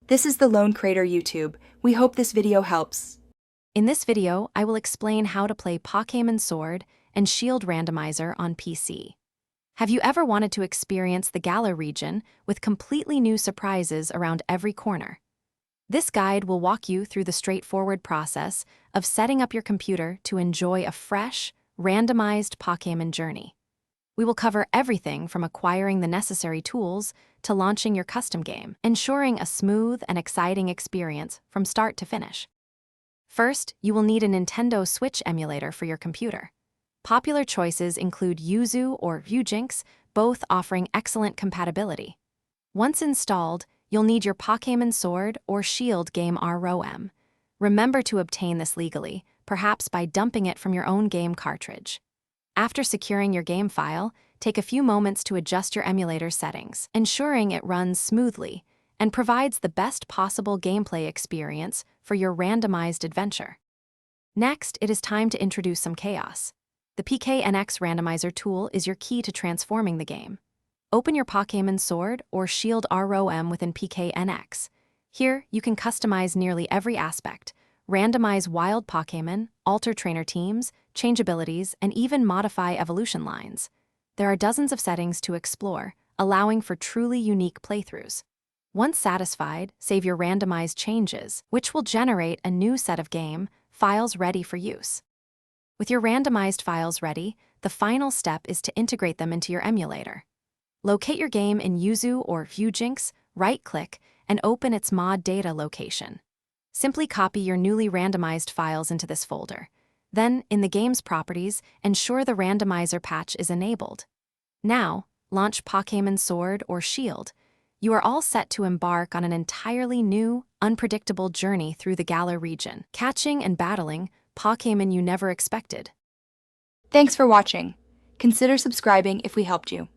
This is the Lone Crater YouTube. We hope this video helps. In this video, I will explain how to play Pokémon Sword and Shield Randomizer on PC. Have you ever wanted to experience the Galar region with completely new surprises around every corner? This guide will walk you through the straightforward process of setting up your computer to enjoy a fresh, randomized Pokémon journey. We will cover everything from acquiring the necessary tools to launching your custom game, ensuring a smooth and exciting experience from start to finish. First, you will need a Nintendo Switch emulator for your computer. Popular choices include Yuzu or Vujinx, both offering excellent compatibility. Once installed, you'll need your Pokémon Sword or Shield game ROM. Remember to obtain this legally, perhaps by dumping it from your own game cartridge. After securing your game file, take a few moments to adjust your emulator settings, ensuring it runs smoothly and provides the best possible gameplay experience for your randomized adventure. Next, it is time to introduce some chaos. The PKNX Randomizer tool is your key to transforming the game. Open your Pokémon Sword or Shield ROM within PKNX. Here, you can customize nearly every aspect, randomize wild Pokémon, alter trainer teams, change abilities, and even modify evolution lines. There are dozens of settings to explore, allowing for truly unique playthroughs. Once satisfied, save your randomized changes, which will generate a new set of game files ready for use. With your randomized files ready, the final step is to integrate them into your emulator. Locate your game in Yuzu or Vujinx, right-click, and open its mod data location. Simply copy your newly randomized files into this folder. Then, in the game's properties, ensure the randomizer patch is enabled. Now, launch Pokémon Sword or Shield. You are all set to embark on an entirely new, unpredictable journey through the Galar region, catching and battling Pokémon you never expected. Thanks for watching. Consider subscribing if we helped you.